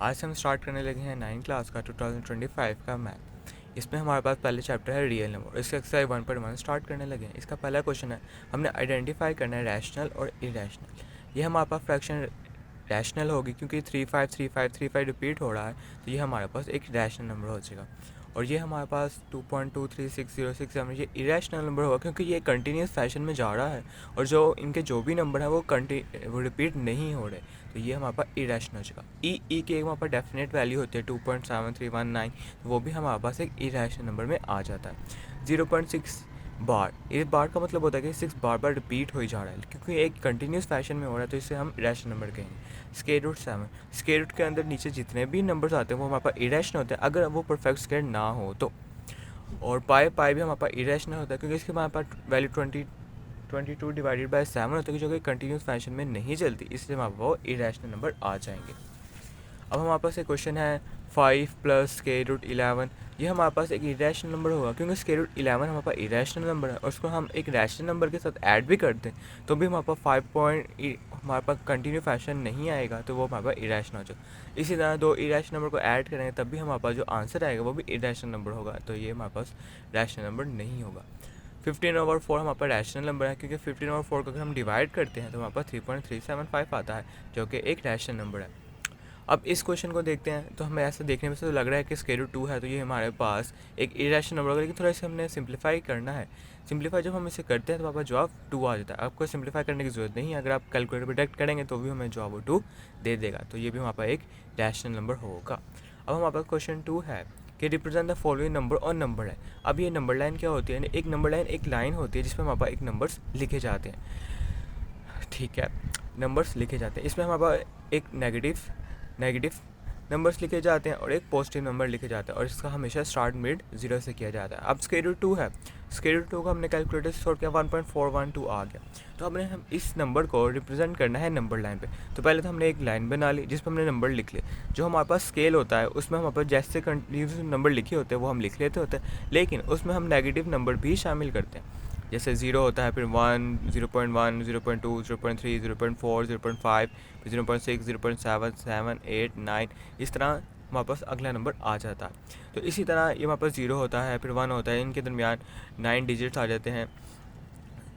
आज हम स्टार्ट करने लगे हैं 9 क्लास का 2025 का मैथ। इसमें हमारे पास पहले चैप्टर है रियल नंबर। इसका एक्सरसाइज 1.1 स्टार्ट करने लगे हैं। इसका पहला क्वेश्चन है, हमने आइडेंटिफाई करना है रैशनल और इरेशनल। ये हमारे पास फ्रैक्शन रैशनल होगी क्योंकि 353535 रिपीट हो रहा है, तो ये हमारे पास एक रैशनल नंबर हो जाएगा। और ये हमारे पास 2.23606 ये इरेशनल नंबर होगा क्योंकि ये कंटिन्यूस फैशन में जा रहा है और जो इनके जो भी नंबर है वो रिपीट नहीं हो रहे, तो ये हमारे पास इरेशनल हो जाएगा। ई की एक वहाँ पर डेफिनेट वैल्यू होती है 2.7319, वो भी हमारे पास एक इरेशनल नंबर में आ जाता है। 0.6 बार, इस बार का मतलब होता है कि 6 बार बार रिपीट हो ही जा रहा है क्योंकि एक कंटिन्यूस फैशन में हो रहा है, तो इसे हम इरेशनल नंबर कहेंगे। स्क्वायर रूट 7, स्क्वायर रूट के अंदर नीचे जितने भी नंबर्स आते हैं वो हमारे पास इरेशनल होते हैं अगर वो परफेक्ट स्क्वायर ना हो तो। और पाई भी हमारे पास इरेशनल होता है क्योंकि इसके हमारे पास वैल्यू 22 डिवाइडेड बाय 7 होता है जो कि कंटिन्यूस फैशन में नहीं चलती, इसलिए हमारे पास वो इरेशनल नंबर आ जाएंगे। अब हमारे पास एक क्वेश्चन है 5 प्लस स्क्वायर रूट 11। ये हमारे पास एक इरेशनल नंबर होगा क्योंकि स्क्वायर रूट 11 हमारे पास इरेशनल नंबर है और उसको हम एक रैशनल नंबर के साथ ऐड भी करते हैं तो भी हमारे पास 5 पॉइंट हमारे पास कंटिन्यू फैशन नहीं आएगा, तो वो हमारे पास इरेशनल हो जाएगा। इसी तरह दो इरेशनल नंबर को ऐड करेंगे तब भी हमारे पास जो आंसर आएगा वो भी इरेशनल नंबर होगा, तो ये हमारे पास रैशनल नंबर नहीं होगा। 15/4 हमारे पास रैशनल नंबर है क्योंकि 15/4 को अगर हम डिवाइड करते हैं तो हमारे पास 3.375 आता है जो कि एक रैशनल नंबर है। अब इस क्वेश्चन को देखते हैं तो हमें ऐसा देखने में से तो लग रहा है कि स्क्वायर रूट 2 है, तो ये हमारे पास एक इरेशनल नंबर होगा, लेकिन थोड़ा इसे हमने सिंप्लीफाई करना है। सिंप्लीफाई जब हम इसे करते हैं तो हमारे पास जवाब 2 आ जाता है। आपको सिंप्लीफाई करने की ज़रूरत नहीं है, अगर आप कैलकुलेटर पर डायरेक्ट करेंगे तो भी हमें जवाब वो 2 दे देगा, तो ये भी हमारे पास एक रैशनल नंबर होगा। अब हमारे पास क्वेश्चन 2 है कि रिप्रेजेंट द फॉलोइंग नंबर और नंबर है। अब ये नंबर लाइन क्या होती है? एक नंबर लाइन एक लाइन होती है जिसमें हमारे पास एक नंबर्स लिखे जाते हैं, ठीक है, नंबर्स लिखे जाते हैं। इसमें हमारे पास एक नेगेटिव नंबर्स लिखे जाते हैं और एक पॉजिटिव नंबर लिखे जाता है और इसका हमेशा स्टार्ट मिड 0 से किया जाता है। अब स्क्वायर रूट 2 है, स्क्वायर रूट 2 को हमने कैलकुलेटर से सॉल्व किया, 1.412 आ गया। तो हमने हम इस नंबर को रिप्रेजेंट करना है नंबर लाइन पे। तो पहले तो हमने एक लाइन बना ली जिसमें हमने नंबर लिख लिए। जो हमारे पास स्केल होता है उसमें हमारे पास जैसे कंटिन्यूस नंबर लिखे होते हैं वो हम लिख लेते होते हैं, लेकिन उसमें हम नेगेटिव नंबर भी शामिल करते हैं। जैसे 0 होता है, फिर 1, 0.1, 0.2, 0.3, 0.4, 0.5, फिर 0.6, 0.7, 7, 8, 9, इस तरह हमारे पास अगला नंबर आ जाता है। तो इसी तरह ये हमारे पास 0 होता है, फिर 1 होता है, इनके दरमियान 9 डिजिट्स आ जाते हैं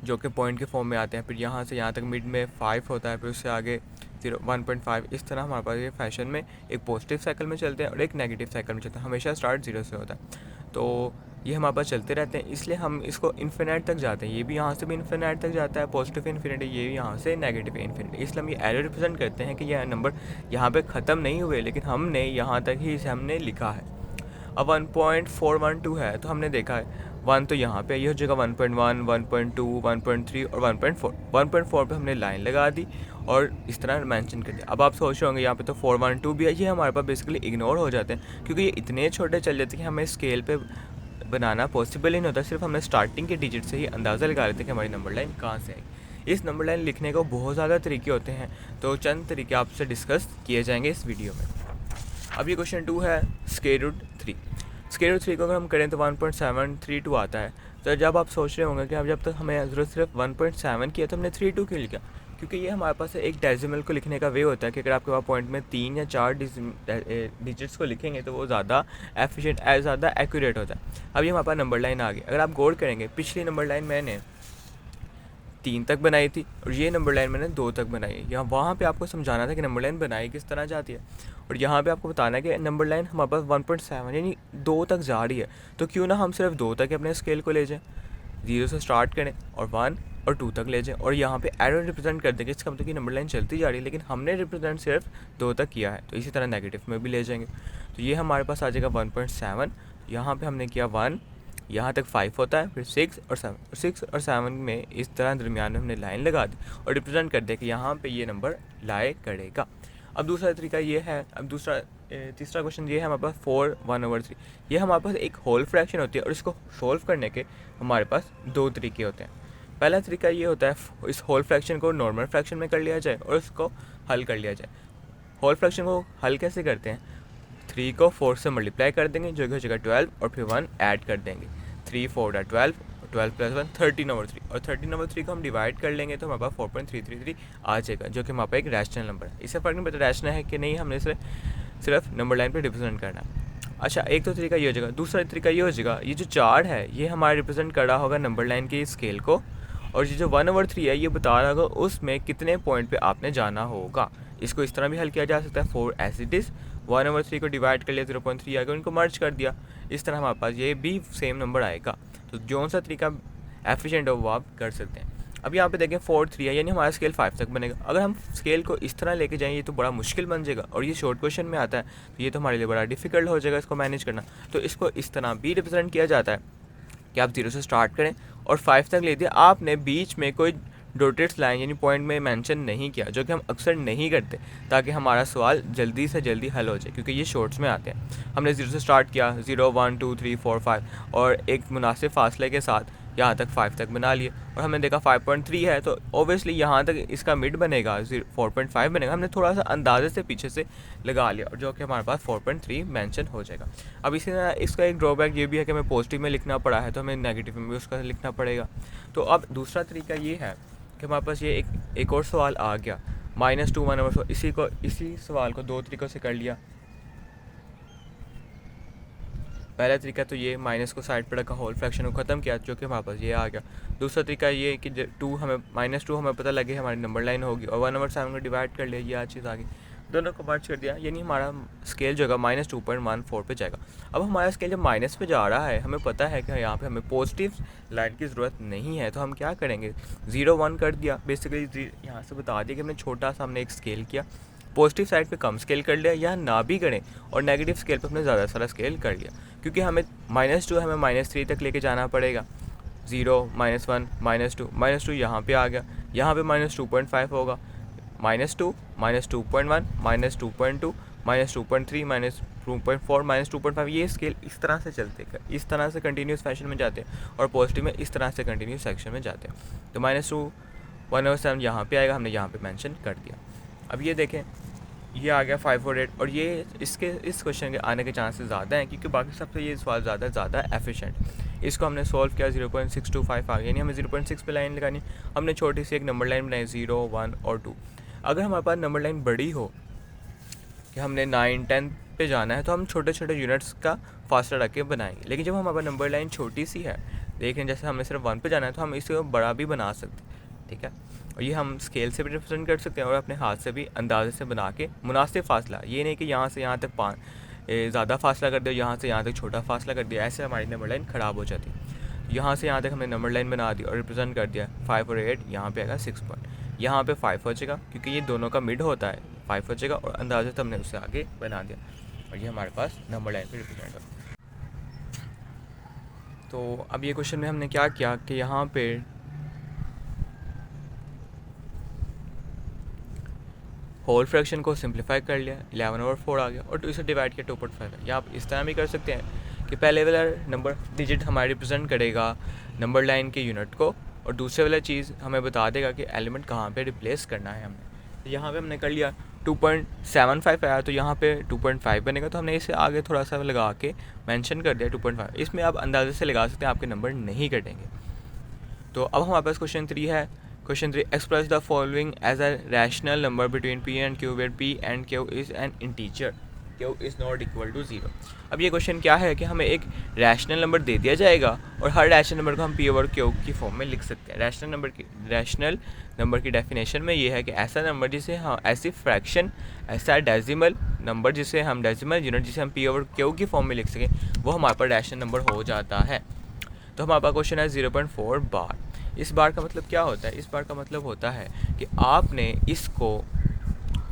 जो कि पॉइंट के फॉर्म में आते हैं। फिर यहाँ से यहाँ तक मिड में 5 होता है, फिर उससे आगे 1.5। इस तरह हमारे पास ये फैशन में एक पॉजिटिव साइकिल में चलते हैं और एक नेगेटिव साइकिल में चलते हैं। हमेशा स्टार्ट 0 से होता है, तो ये हमारे पास चलते रहते हैं, इसलिए हम इसको इन्फिनिट तक जाते हैं। ये भी यहाँ से भी इन्फिनिट तक जाता है, पॉजिटिव इन्फिनिटी, ये भी यहाँ से नेगेटिव इन्फिनिटी। इसलिए हम ये एरो रिप्रेजेंट करते हैं कि यह नंबर यहाँ पे ख़त्म नहीं हुए, लेकिन हमने यहाँ तक ही इसे हमने लिखा है। अब 1.412 है तो हमने देखा है 1 तो यहाँ पे ये हो जाएगा 1.1, 1.2, 1.3 और 1.4। 1.4 पे हमने लाइन लगा दी और इस तरह मेंशन कर दिया। अब आप सोच रहे होंगे यहाँ पे तो 412 भी है, ये हमारे पास बेसिकली इग्नोर हो जाते हैं क्योंकि ये इतने छोटे चल जाते हैं कि हमें स्केल पे बनाना पॉसिबल ही नहीं होता। सिर्फ हमें स्टार्टिंग के डिजिट से ही अंदाज़ा लगा लेते हैं कि हमारी नंबर लाइन कहाँ से आई। इस नंबर लाइन लिखने को बहुत ज़्यादा तरीके होते हैं, तो चंद तरीके आपसे डिस्कस किए जाएंगे इस वीडियो में। अब ये क्वेश्चन 2 है स्क्वायर रूट 3। स्क्वायर रूट 3 को अगर हम करें तो 1.732 आता है। तो जब आप सोच रहे होंगे कि अब जब तक हमें ज़रूरत सिर्फ 1.7 की है तो हमने 32 क्यों लिखा? क्योंकि ये हमारे पास एक डेसिमल को लिखने का वे होता है कि अगर आपके पास पॉइंट में 3 या 4 डिजिट्स को लिखेंगे तो वो ज़्यादा एफिशिएंट ज़्यादा एक्यूरेट होता है। अब ये हमारे पास नंबर लाइन आ गई। अगर आप गौर करेंगे पिछली नंबर लाइन मैंने 3 तक बनाई थी और ये नंबर लाइन मैंने 2 तक बनाई है। यहाँ वहाँ पे आपको समझाना था कि नंबर लाइन बनाई किस तरह जाती है, और यहाँ पे आपको बताना है कि नंबर लाइन हमारे पास 1.7 यानी 2 तक जा रही है, तो क्यों ना हम सिर्फ 2 तक अपने स्केल को ले जाएं, 0 से स्टार्ट करें और 1 और 2 तक ले जाएं और यहाँ पे एरो रिप्रेजेंट कर देंगे। इसका मतलब कि नंबर लाइन चलती जा रही है लेकिन हमने रिप्रेजेंट सिर्फ 2 तक किया है, तो इसी तरह नेगेटिव में भी ले जाएंगे। तो ये हमारे पास आ जाएगा 1.7, यहाँ पर हमने किया 1, यहाँ तक 5 होता है, फिर 6 और 7, 6 और 7 में इस तरह दरमियान में हमने लाइन लगा दी और रिप्रेजेंट कर दिया कि यहाँ पे ये नंबर लाए करेगा। अब दूसरा तरीका ये है, अब तीसरा क्वेश्चन ये है हमारे पास 4/1/3। ये हमारे पास एक होल फ्रैक्शन होती है और इसको सोल्व करने के हमारे पास 2 तरीके होते हैं। पहला तरीका ये होता है इस होल फ्रैक्शन को नॉर्मल फ्रैक्शन में कर लिया जाए और उसको हल कर लिया जाए। होल फ्रैक्शन को हल कैसे करते हैं? 3 को 4 से मल्टीप्लाई कर देंगे जो कि हो जाएगा 12 और फिर 1 ऐड कर देंगे। 3 4 12, 12 + 1 13/3 और 13/3 को हम डिवाइड कर लेंगे तो हमारे पास 4.333 आ जाएगा जो कि हमारे पास एक रैशनल नंबर है। इससे फ़र्क नहीं पड़ता रैशनल है कि नहीं, हमने इसे सिर्फ नंबर लाइन पे रिप्रेजेंट करना है। अच्छा, एक तो तरीका ये हो जाएगा। दूसरा तरीका ये हो जाएगा, ये जो चार्ट है ये हमारा रिप्रेजेंट कर रहा होगा नंबर लाइन के स्केल को, और ये जो 1/3 है ये बता रहा होगा उसमें कितने पॉइंट पे आपने जाना होगा। इसको इस तरह भी हल किया जा सकता है, 4 एज इट इज़, 1/3 को डिवाइड कर लिया, 0.3 आएगा, उनको मर्ज कर दिया, इस तरह हमारे पास ये भी सेम नंबर आएगा। तो जो सा तरीका एफिशिएंट हो वो आप कर सकते हैं। अब यहाँ पे देखें 4 3 है, यानी हमारा स्केल 5 तक बनेगा। अगर हम स्केल को इस तरह लेके जाएँ ये तो बड़ा मुश्किल बन जाएगा, और ये शॉर्ट क्वेश्चन में आता है तो ये तो हमारे लिए बड़ा डिफिकल्ट हो जाएगा इसको मैनेज करना। तो इसको इस तरह भी रिप्रेजेंट किया जाता है कि आप 0 से स्टार्ट करें और 5 तक ले दिया, आपने बीच में कोई डॉटेड लाइन यानी पॉइंट में मेंशन नहीं किया, जो कि हम अक्सर नहीं करते, ताकि हमारा सवाल जल्दी से जल्दी हल हो जाए, क्योंकि ये शॉर्ट्स में आते हैं। हमने 0 से स्टार्ट किया, 0 1 2 3 4 5 और एक मुनासिब फासले के साथ यहाँ तक 5 तक बना लिए, और हमने देखा 5.3 है तो ओबियसली यहाँ तक इसका मिड बनेगा, 4.5 बनेगा। हमने थोड़ा सा अंदाजे से पीछे से लगा लिया, और जो कि हमारे पास 4.3 मेंशन हो जाएगा। अब इसी तरह इसका एक ड्रॉबैक ये भी है कि हमें पॉजिटिव में लिखना पड़ा है, तो हमें नेगेटिव में भी उसका लिखना पड़ेगा। तो अब दूसरा तरीका ये है कि हमारे पास ये एक और सवाल आ गया, -2 1/4। इसी सवाल को दो तरीक़ों से कर लिया। पहला तरीका तो ये माइनस को साइड पर रखा, होल फ्रैक्शन को ख़त्म किया, जो कि हमारे पास ये आ गया। दूसरा तरीका ये कि -2 हमें पता लगे हमारी नंबर लाइन होगी, और 1/7 को डिवाइड कर लिया, ये आ चीज़ आ गई, दोनों को मर्ज कर दिया, यानी हमारा स्केल जो है -2.14 पे जाएगा। अब हमारा स्केल जब माइनस पे जा रहा है, हमें पता है कि यहाँ पे हमें पॉजिटिव लाइन की ज़रूरत नहीं है, तो हम क्या करेंगे, 0 1 कर दिया। बेसिकली यहाँ से बता दिया कि हमने छोटा सा हमने एक स्केल किया, पॉजिटिव साइड पे कम स्केल कर लिया, या ना भी करें, और नेगेटिव स्केल पे हमने ज़्यादा सारा स्केल कर लिया, क्योंकि हमें -2 हमें -3 तक लेके जाना पड़ेगा। 0 -1 -2 यहाँ पे आ गया, यहाँ पे -2.5 होगा, -2 -2.1 -2.2 -2.3 -2.4 -2.5, ये स्केल इस तरह से चलते हैं, इस तरह से कंटिन्यूस फैशन में जाते हैं, और पॉजिटिव में इस तरह से कंटिन्यूस सेक्शन में जाते हैं। तो -2 1/7 यहाँ पे आएगा, हमने यहाँ पे मेंशन कर दिया। अब ये देखें, ये आ गया 5 और 8, और ये इस क्वेश्चन के आने के चांसेस ज़्यादा हैं, क्योंकि बाकी सबसे ये सवाल ज़्यादा एफिशिएंट। इसको हमने सॉल्व किया, 0.625 आ गया, यानी हमें 0.6 पे लाइन लगानी। हमने छोटी सी एक नंबर लाइन बनाई, 0 1 और 2। अगर हमारे पास नंबर लाइन बड़ी हो कि हमने 9 10 पे जाना है, तो हम छोटे छोटे यूनिट्स का फासला रख के बनाएंगे। लेकिन जब हमारे पास नंबर लाइन छोटी सी है, देखें जैसे हमें सिर्फ 1 पे जाना है, तो हम इसको बड़ा भी बना सकते हैं, ठीक है। और ये हम स्केल से भी रिप्रेजेंट कर सकते हैं, और अपने हाथ से भी अंदाजे से बना के मुनासिब फासला, ये नहीं कि यहाँ से यहाँ तक ज़्यादा फासला कर दिया, यहाँ से यहाँ तक छोटा फासला कर दिया, ऐसे हमारी नंबर लाइन ख़राब हो जाती है। यहाँ से यहाँ तक हमने नंबर लाइन बना दी और रिप्रेजेंट कर दिया, 5 और 8, यहाँ पे आएगा 6 पॉइंट, यहाँ पे 5 हो जाएगा, क्योंकि ये दोनों का मिड होता है, 5 हो जाएगा, और अंदाजे से हमने उससे आगे बना दिया, और ये हमारे पास नंबर लाइन पर रिप्रेजेंट होता है। तो अब ये क्वेश्चन में हमने क्या किया कि यहाँ पे होल फ्रैक्शन को सिंप्लीफाई कर लिया, 11/4 आ गया, और 2 से डिवाइड किया, 2.5 है। या आप इस तरह भी कर सकते हैं कि पहले वाला नंबर डिजिट हमारे रिप्रेजेंट करेगा नंबर लाइन के यूनिट को, और दूसरे वाला चीज़ हमें बता देगा कि एलिमेंट कहाँ पे रिप्लेस करना है हमने। तो यहाँ पे हमने कर लिया, 2.75 आया, तो यहाँ पे 2.5 बनेगा, तो हमने इसे आगे थोड़ा सा लगा के मेंशन कर दिया 2.5। इसमें आप अंदाजे से लगा सकते हैं, आपके नंबर नहीं कटेंगे। तो अब हमारे पास क्वेश्चन 3 है। Question 3, express the following as a rational number between P and Q where P and Q is an integer, Q is not equal to 0। अब ये क्वेश्चन क्या है कि हमें एक रैशनल नंबर दे दिया जाएगा, और हर रैशनल नंबर को हम P और Q की फॉर्म में लिख सकते हैं। रैशनल नंबर की डेफिनेशन में ये है कि ऐसा नंबर जिसे हम ऐसी फ्रैक्शन, ऐसा डेसिमल नंबर जिसे हम डेसिमल यूनिट जिसे हम P और Q की फॉर्म में लिख सकें, वो हमारे पास रैशनल नंबर हो जाता है। तो हमारे पास क्वेश्चन है 0.4 बार। इस बार का मतलब क्या होता है? इस बार का मतलब होता है कि आपने इसको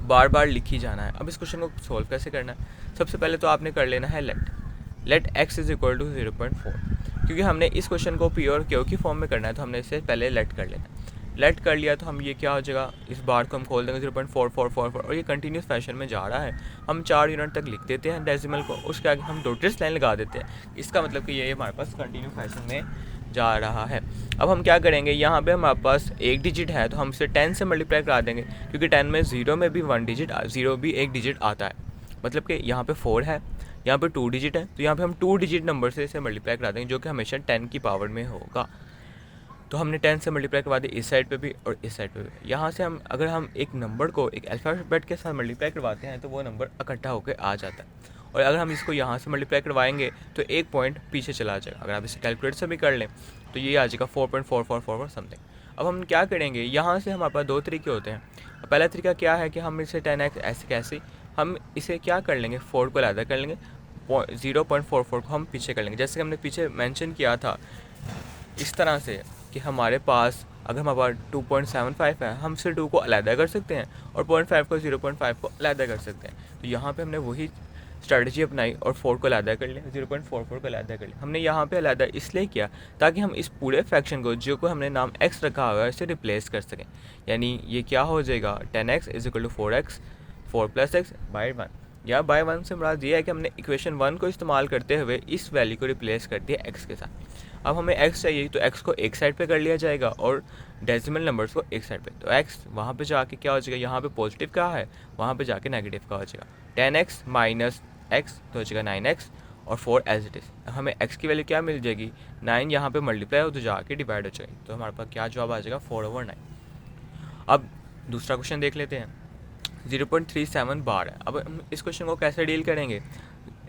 बार बार लिखी जाना है। अब इस क्वेश्चन को सॉल्व कैसे करना है? सबसे पहले तो आपने कर लेना है let x is equal to 0.4, क्योंकि हमने इस क्वेश्चन को P और Q की फॉर्म में करना है, तो हमने इसे पहले लेट कर लेना है। लेट कर लिया तो हम ये क्या हो जाएगा, इस बार को हम खोल देंगे 0.4444, और ये कंटिन्यूस फैशन में जा रहा है। हम 4 यूनिट तक लिख देते हैं डेसिमल को, उसके आगे हम डॉटेड लाइन लगा देते हैं। इसका मतलब कि ये हमारे पास कंटिन्यू फैशन में जा रहा है। अब हम क्या करेंगे, यहाँ पे हमारे पास एक डिजिट है, तो हम इसे 10 से मल्टीप्लाई करा देंगे, क्योंकि 10 में 0 में भी 1 डिजिट, 0 भी एक डिजिट आता है। मतलब कि यहाँ पे 4 है, यहाँ पे 2 डिजिट है, तो यहाँ पे हम 2 डिजिट नंबर से इसे मल्टीप्लाई करा देंगे, जो कि हमेशा 10 की पावर में होगा। तो हमने 10 से मल्टीप्लाई करवा दिया इस साइड पे भी और इस साइड पे भी। यहाँ से हम अगर हम एक नंबर को एक अल्फ़ाबेट के साथ मल्टीप्लाई करवाते हैं तो वो नंबर इकट्ठा होकर आ जाता है, और अगर हम इसको यहाँ से मल्टीप्लाई करवाएंगे तो एक पॉइंट पीछे चला जाएगा। अगर आप इसे कैलकुलेटर से भी कर लें तो ये आ जाएगा 4.4444 समथिंग। अब हम क्या करेंगे, यहाँ से हमारे पास दो तरीके होते हैं। पहला तरीका क्या है कि हम इसे 10x ऐसे कैसे हम इसे क्या कर लेंगे, 4 को अलग कर लेंगे, 0.44 को हम पीछे कर लेंगे। जैसे कि हमने पीछे मेंशन किया था इस तरह से कि हमारे पास अगर हमारे पास 2.75 है, हम से 2 को अलहदा कर सकते हैं और 0.5 को 0.5 को अलहदा कर सकते हैं। तो यहाँ पे हमने वही स्ट्रेटजी अपनाई और 4 को अलहदा कर लिया, 0.44 को अलहदा कर लिया। हमने यहाँ पे अलहदा इसलिए किया ताकि हम इस पूरे फ्रैक्शन को जो को हमने नाम x रखा हुआ है इसे रिप्लेस कर सकें। यानी ये क्या हो जाएगा, 10x = 4x 4 + x बाई 1। या बाई 1 से मुराद ये है कि हमने इक्वेशन 1 को इस्तेमाल करते हुए इस वैल्यू को रिप्लेस कर दिया x के साथ। अब हमें x चाहिए तो x को एक साइड पे कर लिया जाएगा और डेसिमल नंबर्स को एक साइड पे। तो x वहाँ पे जाके क्या हो जाएगा, यहाँ पे पॉजिटिव का है, वहाँ पे जाके नेगेटिव का हो जाएगा। 10x माइनस x तो हो जाएगा 9x और 4 एज इट इज़। हमें x की वैल्यू क्या मिल जाएगी, 9 यहाँ पे मल्टीप्लाई हो तो जाके डिवाइड हो जाएगी। तो हमारे पास क्या जवाब आ जाएगा, 4/9। अब दूसरा क्वेश्चन देख लेते हैं। 0.37 बार है। अब हम इस क्वेश्चन को कैसे डील करेंगे,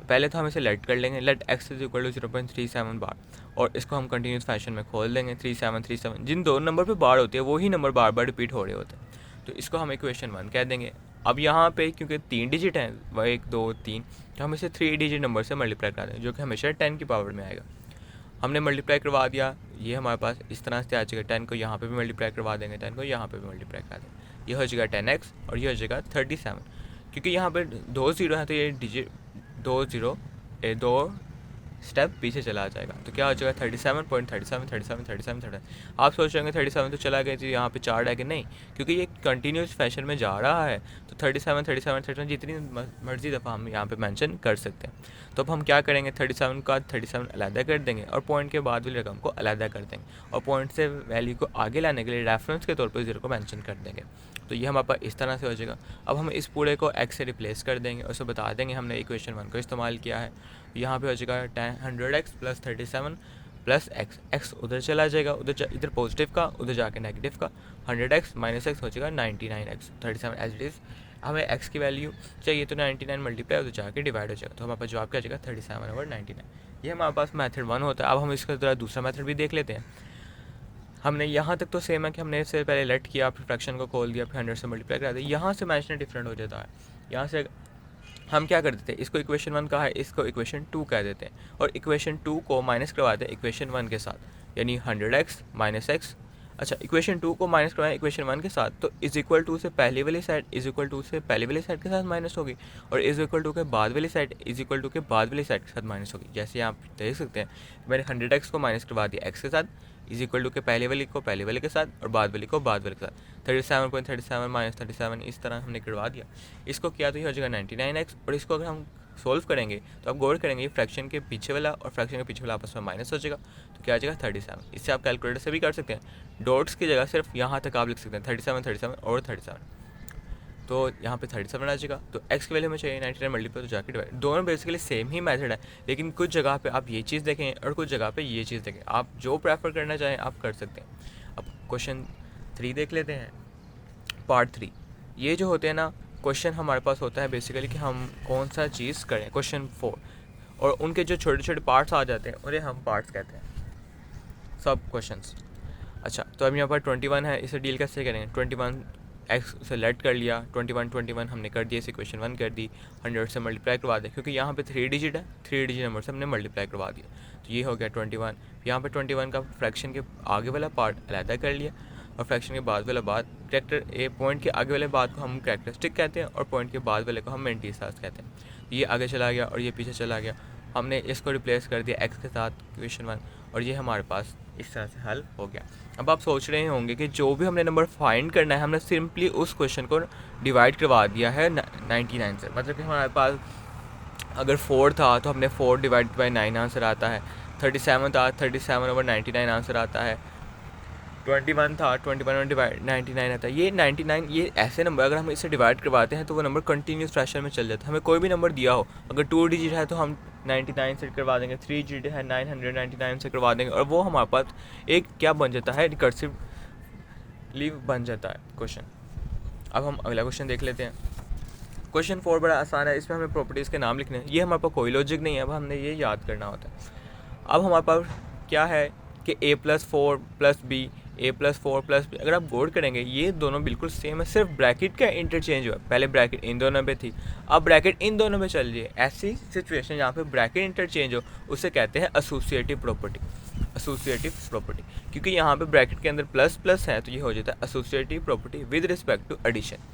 पहले तो हम इसे लेट कर लेंगे, लेट x = 0.37 बार, और इसको हम कंटिन्यूस फैशन में खोल देंगे। 3737 जिन दो नंबर पे बार होती है वही नंबर बार बार रिपीट हो रहे होते हैं, तो इसको हम इक्वेशन 1 कह देंगे। अब यहाँ पे क्योंकि 3 डिजिट हैं, वह 1 2 3, तो हम इसे 3 डिजिट नंबर से मल्टीप्लाई करा देंगे जो कि हमेशा 10 की पावर में आएगा। हमने मल्टीप्लाई करवा दिया, ये हमारे पास इस तरह से आ जाएगा। 10 को यहाँ पे भी मल्टीप्लाई करवा देंगे, 10 को यहाँ पे भी मल्टीप्लाई करा देंगे, ये हो जाएगा 10x और ये हो जाएगा 37। क्योंकि यहाँ पे 2 0 है तो ये डिजिट 2 स्टेप पीछे चला जाएगा, तो क्या हो जाएगा 37.37 आप सोच रहे होंगे 37 तो चला गया, तो यहाँ पे 4 है कि नहीं, क्योंकि ये कंटिन्यूस फैशन में जा रहा है। तो 37 जितनी मर्जी दफ़ा हम यहाँ पे मेंशन कर सकते हैं। तो अब हम क्या करेंगे, 37 का 37 अलहदा कर देंगे और पॉइंट के बाद वाली रकम को अलहदा कर देंगे, और पॉइंट से वैल्यू को आगे लाने के लिए रेफरेंस के तौर पर 0 को मेंशन कर देंगे। तो ये हमारे पास इस तरह से हो जाएगा। अब हम इस पूरे को x से रिप्लेस कर देंगे और उसे बता देंगे हमने इक्वेशन 1 को इस्तेमाल किया है। यहाँ पे हो जाएगा 100x + 37 + x उधर चला जाएगा, इधर पॉजिटिव का, उधर जाके नेगेटिव का। 100x - x हो जाएगा 99x, 37 एज इट इज़। हमें x की वैल्यू चाहिए तो 99 मल्टीप्लाई उधर जाके डिवाइड हो जाएगा, तो हमारे पास जवाब क्या आ जाएगा 37/99। ये हमारे पास मेथड 1 होता है। अब हम इसका ज़रा दूसरा मेथड भी देख लेते हैं। हमने यहाँ तक तो सेम है कि हमने इससे पहले लेट किया, फिर फ्रैक्शन को खोल दिया, फिर 100 से मल्टीप्लाई करा दिया। यहाँ से मैचना डिफरेंट हो जाता है। यहाँ से हम क्या कर देते हैं, इसको इक्वेशन 1 कहा है, इसको इक्वेशन 2 कह देते हैं, और इक्वेशन 2 को माइनस करवाते हैं इक्वेशन 1 के साथ, यानी 100x - x। अच्छा, इक्वेशन 2 को माइनस करवाएं इक्वेशन 1 के साथ, तो =2 से पहले वाली साइड =2 से पहले वाली साइड के साथ माइनस होगी, और =2 के बाद वाली साइड =2 के बाद वाली साइड के साथ माइनस होगी। जैसे आप देख सकते हैं, मैंने 100x को माइनस करवा दिया x के साथ, =2 के पहले वाले को पहले वाले के साथ और बाद वाले को बाद वाले के साथ। 37.37 - 37 इस तरह हमने करवा दिया। इसको किया तो ये हो जाएगा 99x, और इसको अगर हम सोल्व करेंगे तो आप गौर करेंगे फ्रैक्शन के पीछे वाला और फ्रैक्शन के पीछे वाला आपस में माइनस हो जाएगा, तो क्या आ जाएगा 37। इससे आप कैलकुलेटर से भी कर सकते हैं, डॉट्स की जगह सिर्फ यहाँ तक आप लिख सकते हैं 37 और 37, तो यहाँ पे 37 आ जाएगा। तो x की वैल्यू में चाहिए 99 मल्टीप्लाई तो जाके डिवाइड। दोनों बेसिकली सेम ही मेथड है, लेकिन कुछ जगह पे आप ये चीज़ देखें और कुछ जगह पे ये चीज़ देखें, आप जो प्रेफर करना चाहें आप कर सकते हैं। अब क्वेश्चन 3 देख लेते हैं, पार्ट 3। ये जो होते हैं ना क्वेश्चन, हमारे पास होता है बेसिकली कि हम कौन सा चीज़ करें, क्वेश्चन 4, और उनके जो छोटे छोटे पार्ट्स आ जाते हैं उन्हें हम पार्ट्स कहते हैं, सब क्वेश्चंस। अच्छा, तो अब यहाँ पर 21 है, इसे डील कैसे करेंगे। 21 x से लेट कर लिया, 21 हमने कर दिया, इसे क्वेश्चन 1 कर दी, 100 से मल्टीप्लाई करवा दें, क्योंकि यहाँ पे 3 डिजिट है, 3 डिजिट नंबर से हमने मल्टीप्लाई करवा दिया, तो ये हो गया 21। यहाँ पे 21 का फ्रैक्शन के आगे वाला पार्ट अलहदा कर लिया, और फ्रैक्शन के बाद वाला बात कैरेक्टर ए, पॉइंट के आगे वाले बात को हम कैरेक्टरिस्टिक कहते हैं और पॉइंट के बाद वाले को हम मेंटीसास कहते हैं। ये आगे चला गया और ये पीछे चला गया, हमने इसको रिप्लेस कर दिया x के साथ क्वेश्चन 1, और ये हमारे पास इस तरह से हल हो गया। अब आप सोच रहे होंगे कि जो भी हमने नंबर फाइंड करना है, हमने सिंपली उस क्वेश्चन को डिवाइड करवा दिया है 99 से, मतलब कि हमारे पास अगर 4 था तो हमने 4 / 9 आंसर आता है, 37 था 37/99 आंसर आता है, 21 था 21/99 आता है। ये 99 ये ऐसे नंबर अगर हम इसे डिवाइड करवाते हैं तो वो नंबर कंटिन्यूस फ्रैक्शन में चल जाता है। हमें कोई भी नंबर दिया हो, अगर 2 डिजिट है तो हम 999 से करवा देंगे, 3 है 999 से करवा देंगे, और वो हमारे पास एक क्या बन जाता है, रिकर्सिव लीव बन जाता है क्वेश्चन। अब हम अगला क्वेश्चन देख लेते हैं। क्वेश्चन 4 बड़ा आसान है, इसमें हमें प्रॉपर्टीज़ के नाम लिखने हैं। ये हमारे पास कोई लॉजिक नहीं है, अब हमने ये याद करना होता है। अब हमारे पास क्या है कि a+4 + b, a+4 + b, अगर आप गौर करेंगे ये दोनों बिल्कुल सेम है, सिर्फ ब्रैकेट का इंटरचेंज हुआ। पहले ब्रैकेट इन दोनों पे थी, अब ब्रैकेट इन दोनों पे चल रही है। ऐसी सिचुएशन जहाँ पे ब्रैकेट इंटरचेंज हो उसे कहते हैं एसोसिएटिव प्रॉपर्टी। एसोसिएटिव प्रॉपर्टी, क्योंकि यहाँ पे ब्रैकेट के अंदर प्लस प्लस है तो ये हो जाता है associative property with respect to addition.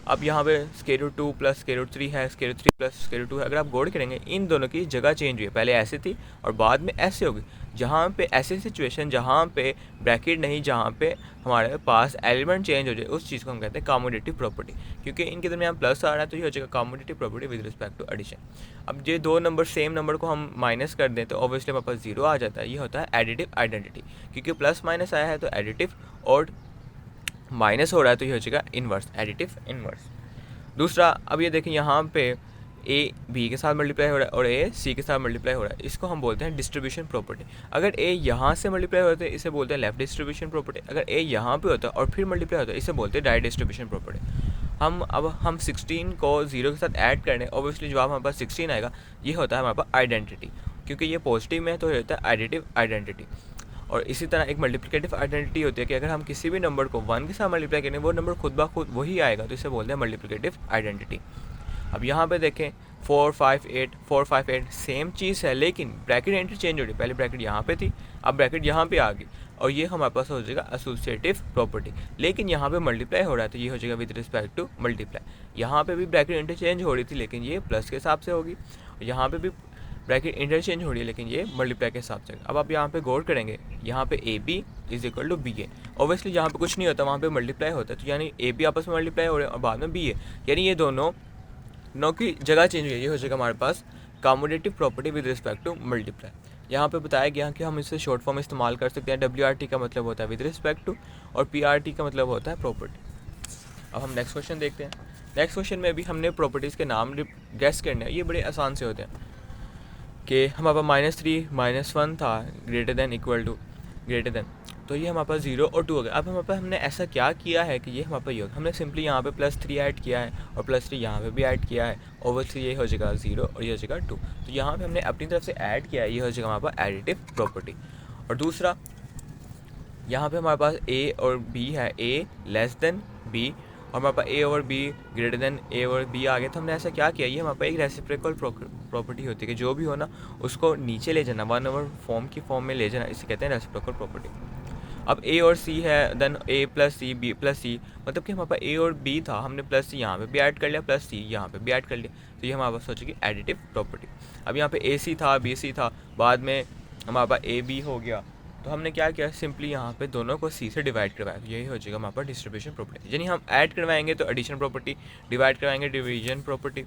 अब यहाँ पे √2 + √3 है, √3 + √2 है। अगर आप गौर करेंगे इन दोनों की जगह चेंज हुई है, पहले ऐसे थी और बाद में ऐसे होगी। जहाँ पे ऐसी सिचुएशन जहाँ पे ब्रैकेट नहीं, जहाँ पे हमारे पास एलिमेंट चेंज हो जाए, उस चीज़ को हम कहते हैं कम्यूटेटिव प्रॉपर्टी। क्योंकि इनके दरमियान प्लस आ रहा है तो ये हो जाएगा commutative property with respect to addition. अब ये दो नंबर सेम नंबर को हम माइनस कर दें तो ऑब्वियसली हमारे पास 0 आ जाता है। ये होता है एडिटिव आइडेंटिटी, क्योंकि प्लस माइनस आया है तो एडिटिव, और माइनस हो रहा है तो ये हो जाएगा इन्वर्स, एडिटिव इन्वर्स। दूसरा, अब ये देखें यहाँ पे ए बी के साथ मल्टीप्लाई हो रहा है और ए सी के साथ मल्टीप्लाई हो रहा है, इसको हम बोलते हैं डिस्ट्रीब्यूशन प्रॉपर्टी। अगर ए यहाँ से मल्टीप्लाई होता है इसे बोलते हैं लेफ्ट डिस्ट्रीब्यूशन प्रॉपर्टी। अगर ए यहाँ पे होता है और फिर मल्टीप्लाई होता है इसे बोलते हैं राइट डिस्ट्रीब्यूशन प्रॉपर्टी। हम 16 को 0 के साथ ऐड करने, ऑब्वियसली जवाब हमारे पास 16 आएगा। ये होता है हमारे पास आइडेंटिटी, क्योंकि ये पॉजिटिव में है तो ये होता है एडिटिव आइडेंटिटी। और इसी तरह एक मल्टीप्लिकेटिव आइडेंटिटी होती है कि अगर हम किसी भी नंबर को 1 के साथ मल्टीप्लाई करें वो नंबर खुद ब खुद वही आएगा, तो इसे बोलते हैं मल्टीप्लिकेटिव आइडेंटिटी। अब यहाँ पे देखें 4, 5, 8 सेम चीज़ है, लेकिन ब्रैकेट इंटरचेंज हो रही है। पहले ब्रैकेट यहाँ पे थी, अब ब्रैकेट यहाँ पे आ गई, और ये हमारे पास हो जाएगा एसोसिएटिव प्रॉपर्टी। लेकिन यहाँ पे मल्टीप्लाई हो रहा है तो ये हो जाएगा विद रिस्पेक्ट टू मल्टीप्लाई। यहाँ पे भी ब्रैकेट इंटरचेंज हो रही थी लेकिन ये प्लस के हिसाब से होगी, यहाँ पे भी ब्रैकेट इंटरचेंज हो रही है लेकिन ये मल्टीप्लाई के हिसाब से। अब आप यहाँ पे गौर करेंगे, यहाँ पे AB = BA, ऑब्वियसली जहाँ पे कुछ नहीं होता वहाँ पे मल्टीप्लाई होता है, तो यानी AB आपस में मल्टीप्लाई हो रहे हैं और बाद में BA, यानी ये दोनों की जगह चेंज हुई है। ये हो जाएगा हमारे पास commutative property with respect to multiply. यहाँ पे बताया गया कि हम इससे शॉर्ट फॉर्म इस्तेमाल कर सकते हैं। WRT का मतलब होता है विद रिस्पेक्ट टू, और PRT का मतलब होता है प्रॉपर्टी। अब हम नेक्स्ट क्वेश्चन देखते हैं। नेक्स्ट क्वेश्चन में भी हमने प्रॉपर्टीज़ के नाम गेस करने हैं। ये बड़े आसान से होते हैं कि हमारे पास -3 -1 था ग्रेटर देन, तो ये हमारे पास 0 और 2 हो गया। अब हमारे पास हमने ऐसा क्या किया है कि ये हमारे पास ये होगा, हमने सिंपली यहाँ पे +3 ऐड किया है और +3 यहाँ पे भी ऐड किया है, ओवर3 ये हो जाएगा 0 और ये हो जाएगा 2। तो यहाँ पे हमने अपनी तरफ से ऐड किया है, ये हो जाएगा हमारे पास एडिटिव प्रॉपर्टी। और दूसरा, यहाँ पे हमारे पास A और B है, A B, और हमारे पास A और B ग्रेटर देन A और B आ गया। तो हमने ऐसा क्या किया, ये हमारे पास एक रेसिप्रोकल प्रॉपर्टी होती है कि जो भी हो ना उसको नीचे ले जाना, 1/, फॉर्म की फॉर्म में ले जाना, इसे कहते हैं रेसिप्रोकल प्रॉपर्टी। अब A और C है, then A + C B + C, मतलब कि हमारे पास A और B था, हमने +C यहाँ पे भी ऐड कर लिया, +C यहाँ पे भी ऐड कर लिया, तो ये हमारे पास हो जाएगी एडिटिव प्रॉपर्टी। अब यहाँ पे AC था, BC था, बाद में हमारे पास AB हो गया, तो हमने क्या किया, सिंपली यहाँ पे दोनों को C से डिवाइड करवाया, तो यही हो जाएगा हमारे पास डिस्ट्रीब्यूशन प्रॉपर्टी। यानी हम ऐड करवाएंगे तो एडिशन प्रॉपर्टी, डिवाइड करवाएंगे डिवीजन प्रॉपर्टी,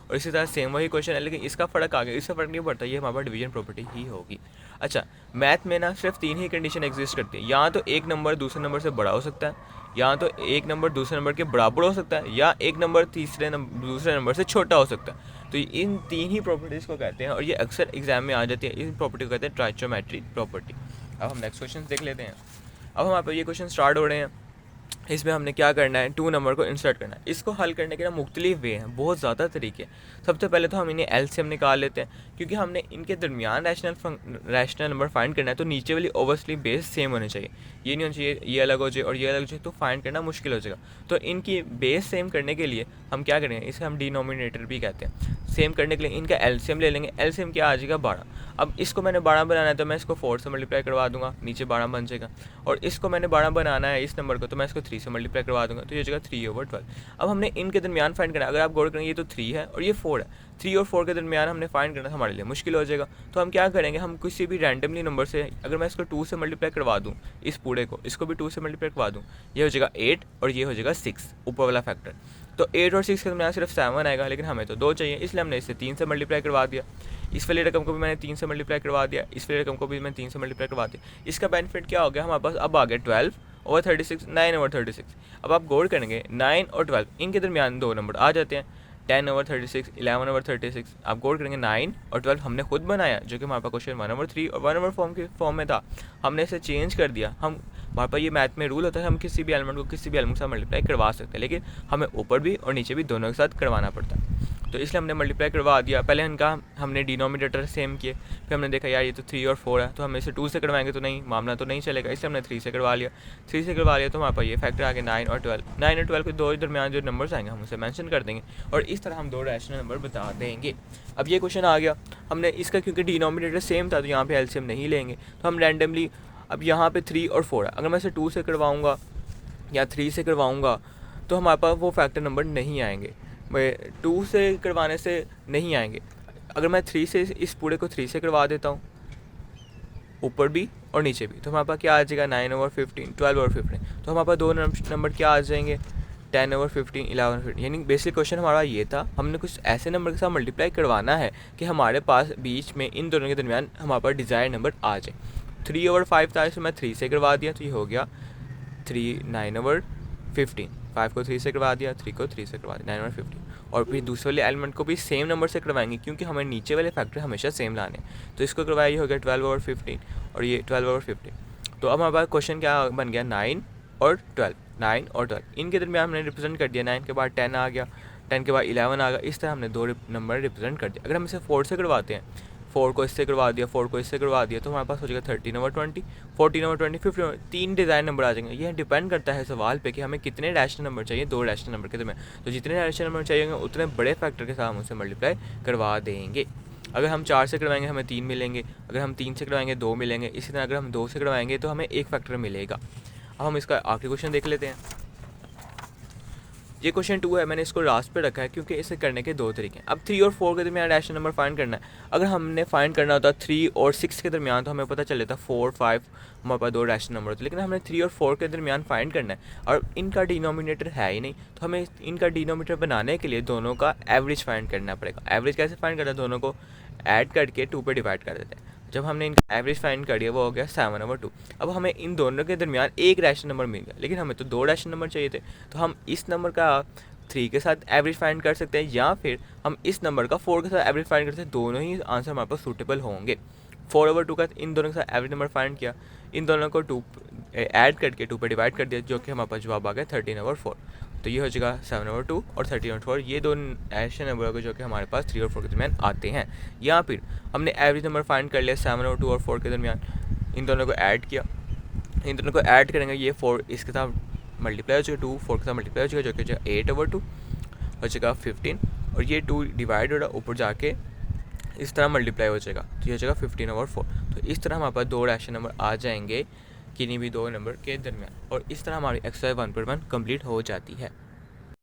और इसी तरह सेम वही क्वेश्चन है लेकिन इसका फ़र्क आ गया, इससे फ़र्क नहीं पड़ता, ये हमारे पास डिवीजन प्रॉपर्टी ही होगी। अच्छा, मैथ में ना सिर्फ 3 ही कंडीशन एग्जिस्ट करती है, या तो एक नंबर दूसरे नंबर से बड़ा हो सकता है, या तो एक नंबर दूसरे नंबर के बराबर हो सकता है, या एक नंबर दूसरे नंबर से छोटा हो सकता है। तो इन 3 ही प्रॉपर्टीज़ को कहते हैं, और ये अक्सर एग्जाम में आ जाती है। इन प्रॉपर्टी को कहते हैं ट्राइचोमेट्री प्रॉपर्टी। अब हम नेक्स्ट क्वेश्चन देख लेते हैं। अब हमारे पास ये क्वेश्चन स्टार्ट हो रहे हैं। इसमें हमने क्या करना है, 2 नंबर को इंसर्ट करना है। इसको हल करने के ना मुख्तलिफ वे हैं, बहुत ज़्यादा तरीके। सबसे पहले तो हम इन्हें LCM निकाल लेते हैं, क्योंकि हमने इनके दरमियान रैशनल नंबर फाइंड करना है, तो नीचे वाली ओवरसली बेस सेम होनी चाहिए। ये नहीं होना चाहिए ये अलग हो जाए और ये अलग हो जाए, तो फाइंड करना मुश्किल हो जाएगा। तो इनकी बेस सेम करने के लिए हम क्या करेंगे, इसे हम डिनोमिनेटर भी कहते हैं। सेम करने के लिए इनका LCM ले लेंगे। LCM क्या आ जाएगा, 12। अब इसको मैंने 12 बनाना है तो मैं इसको 4 से मल्टीप्लाई करवा दूंगा, नीचे 12 बन जाएगा। और इसको मैंने 12 बनाना है इस नंबर को, तो मैं इसको 3 से मल्टीप्लाई करवा दूंगा, तो ये जगह 3/12। अब हमने इनके दरमियान फाइंड करना है। अगर आप गौर करेंगे ये तो 3 है और ये 4 है, 3 और 4 के दरमियान हमने फाइंड करना हमारे लिए मुश्किल हो जाएगा। तो हम क्या करेंगे, हम किसी भी रैंडमली नंबर से, अगर मैं इसको 2 से मल्टीप्लाई करवा दूँ, इस पूरे को, इसको भी 2 से मल्टीप्लाई करवा दूँ, ये हो जाएगा 8 और ये हो जाएगा 6, ऊपर वाला फैक्टर। तो 8 और 6 के दरमियान सिर्फ 7 आएगा, लेकिन हमें तो 2 चाहिए, इसलिए हमने इसे 3 से मल्टीप्लाई करवा दिया। इस वाली रकम को भी मैंने 3 से मल्टीप्लाई करवा दिया, इस वाली रकम को भी मैंने 3 से मल्टीप्लाई करवा दिया। इसका बेनिफिट क्या हो गया, हमारे पास अब आ गया 12/36, 9/36। अब आप गौर करेंगे 9 और 12 इनके दरमियान 2 नंबर आ जाते हैं, 10/36, 11/36, आप गौर करेंगे 9 और 12 हमने खुद बनाया, जो कि हमारे पास क्वेश्चन 1/3 और 1/4 के फॉर्म में था। हमने इसे चेंज कर दिया। हमारे पास ये मैथ में रूल होता है, हम किसी भी एलिमेंट को किसी भी एलिमेंट के साथ मल्टीप्लाई करवा सकते हैं, लेकिन हमें ऊपर भी और नीचे भी दोनों के साथ करवाना पड़ता है। तो इसलिए हमने मल्टीप्लाई करवा दिया। पहले हमने डिनोमिनेटर सेम किए, फिर हमने देखा यार ये तो 3 और 4 है, तो हम इसे 2 से करवाएंगे तो नहीं, मामला तो नहीं चलेगा, इसलिए हमने 3 से करवा लिया। 3 से करवा लिया तो हमारे पास ये फैक्टर आ गया 9 और 12। 9 और 12 के दो दरमियान जो नंबर्स आएंगे हम उसे मेंशन कर देंगे और इस तरह हम दो रैशनल नंबर बता देंगे। अब ये क्वेश्चन आ गया, हमने इसका क्योंकि डिनोमिनेटर सेम था तो यहाँ पे एलसीएम नहीं लेंगे, तो हम रैंडमली अब यहाँ पे 3 और 4 है, अगर मैं इसे 2 से करवाऊँगा या 3 से करवाऊँगा तो हमारे पास वो फैक्टर नंबर नहीं आएंगे, 2 से करवाने से नहीं आएंगे। अगर मैं 3 से इस पूरे को 3 से करवा देता हूँ ऊपर भी और नीचे भी, तो हमारे पास क्या आ जाएगा 9/15, 12/15, तो हमारे पास दो नंबर क्या आ जाएंगे 10/15, 11/15। यानी बेसिक क्वेश्चन हमारा ये था, हमने कुछ ऐसे नंबर के साथ मल्टीप्लाई करवाना है कि हमारे पास बीच में इन दोनों के दरमियान हमारे पास डिज़ायर नंबर आ जाए। 3/5 था, इसमें मैं 3 से करवा दिया तो ये हो गया 9/15। 5 को 3 से करवा दिया, 3 को 3 से करवा दिया, 9/15। और फिर दूसरे वाले एलिमेंट को भी सेम नंबर से करवाएंगे क्योंकि हमें नीचे वाले फैक्टर हमेशा सेम लाने हैं। तो इसको करवाया, ये हो गया 12/15 और ये 12/15। तो अब हमारे पास क्वेश्चन क्या बन गया 9 और 12, 9 और 12 इनके दरमियान हमने रिप्रेजेंट कर दिया। 9 के बाद 10 आ गया, 10 के बाद 11 आ गया, इस तरह हमने दो नंबर रिप्रेजेंट कर दिया। अगर हम इसे 4 से करवाते हैं, 4 को इससे करवा दिया, 4 को इससे करवा दिया, तो हमारे पास हो जाएगा 13/20, 14/20, 15। 3 डिज़ाइन नंबर आ जाएंगे। यह डिपेंड करता है सवाल पे कि हमें कितने रैशनल नंबर चाहिए, दो रैशनल नंबर के दरमियान। तो जितने रैशनल नंबर चाहिए उतने बड़े फैक्टर के साथ हम उसे मल्टीप्लाई करवा देंगे। अगर हम 4 से करवाएंगे हमें 3 मिलेंगे, अगर हम 3 से करवाएंगे 2 मिलेंगे, इसी तरह अगर हम 2 से करवाएंगे तो हमें एक फैक्टर मिलेगा। अब हम इसका आखिरी क्वेश्चन देख लेते हैं। ये क्वेश्चन 2 है, मैंने इसको लास्ट पे रखा है क्योंकि इसे करने के दो तरीके हैं। अब 3 और 4 के दरमियान रैशनल नंबर फाइंड करना है। अगर हमने फाइंड करना होता 3 और 6 के दरमियान तो हमें पता चल जाता 4, 5 हमारे पास दो रैशनल नंबर होते, लेकिन हमने 3 और 4 के दरमियान फाइंड करना है और इनका डिनोमिनेटर है ही नहीं, तो हमें इनका डिनोमिनेटर बनाने के लिए दोनों का एवरेज फाइंड करना पड़ेगा। एवरेज कैसे फाइंड करना है, दोनों को ऐड करके 2 पे डिवाइड कर देते हैं। जब हमने इनका एवरेज फाइंड कर दिया वो हो गया 7/2। अब हमें इन दोनों के दरमियान एक रैशनल नंबर मिल गया, लेकिन हमें तो दो रैशनल नंबर चाहिए थे, तो हम इस नंबर का 3 के साथ एवरेज फाइंड कर सकते हैं या फिर हम इस नंबर का 4 के साथ एवरेज फाइंड कर सकते हैं। दोनों ही आंसर हमारे पास सूटेबल होंगे। 4/2 का इन दोनों के साथ एवरेज नंबर फाइंड किया, इन दोनों को 2 ऐड करके 2 पे डिवाइड कर दिया, जो कि हमारे पास जवाब आ गया 13/4। तो ये हो जाएगा 7/2 और 13/4, ये दो ऐसे नंबर हो गए जो कि हमारे पास 3 और 4 के दरमियान आते हैं। या फिर हमने एवरेज नंबर फाइंड कर लिया 7/2 और 4 के दरमियान, इन दोनों को ऐड किया, इन दोनों को ऐड करेंगे, ये 4 इसके साथ मल्टीप्लाई हो जाएगा, 2 4 के साथ मल्टीप्लाई हो जाएगा, जो कि 8/2 हो जाएगा 15, और ये 2 डिवाइड हो रहा ऊपर जाके इस तरह मल्टीप्लाई हो जाएगा, तो ये हो जाएगा 15/4। तो इस तरह हमारे पास दो रैशनल नंबर आ जाएंगे किन्हीं भी दो नंबर के दरमियान, और इस तरह हमारी एक्सरसाइज 1.1 कंप्लीट हो जाती है।